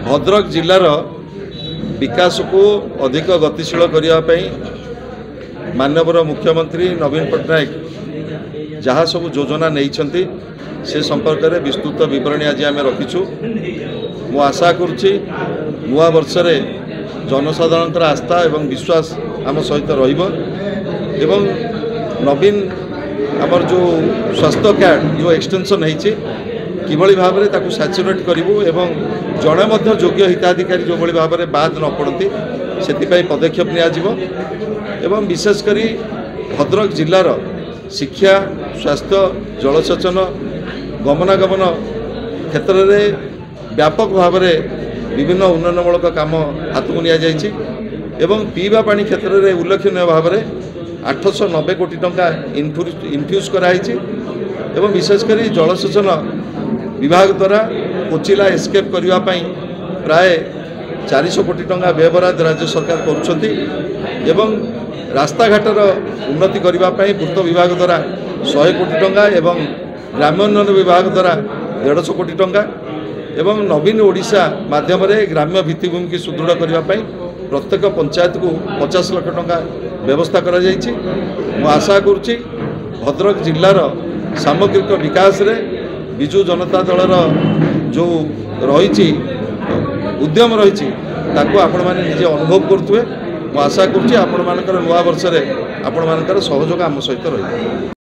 भद्रक जिलार विकास को अधिक गतिशील करने माननीय मुख्यमंत्री नवीन पट्टनायक जहाँ सब योजना नहीं से संपर्क में विस्तृत विवरणी आज आम रखीचु। मु आशा करुच्ची नुआ वर्ष जनसाधारण आस्था एवं विश्वास आम सहित रहिबो एवं नवीन आमर जो स्वास्थ्य कार्ड जो एक्सटेंशन होती किभली भाव में ताकू सैचुरेट करूँ एवं जड़े योग्य हिताधिकारी जो भाई भाव में बाद न पड़ती से पदक्षेप एवं विशेषकर भद्रक जिलार शिक्षा स्वास्थ्य जलसेचन गमनागमन क्षेत्र में व्यापक भाव में विभिन्न उन्नयनमूलक काम हाथ को निया पीवा पानी क्षेत्र में उल्लेखनीय भाव में 890 कोटी टंका इनफ्यूज कराई एवं विशेषकर जलसेचन विभाग द्वारा कोचिला एस्केप करने प्राय 400 कोटी टंका व्ययबराद राज्य सरकार करुँच रास्ता घाटर उन्नति करने पूर्त विभाग द्वारा 100 कोटी टंका एवं ग्राम्योन्नयन विभाग द्वारा 150 कोटी टंका एवं नवीन ओडिशा माध्यम ग्राम्य भित्तिभूमि की सुदृढ़ करने प्रत्येक पंचायत को 50 लाख टंका व्यवस्था करा जायछि। मु आशा करुच्ची भद्रक जिलार सामग्रिक विकास रे विजु जनता दलर जो रही उद्यम रही आपण मैंने निजे अनुभव करुवे। मु आशा करुच्ची आपण मानकर नुआ वर्ष रे आपण मानकर सहयोग आम सहित रही।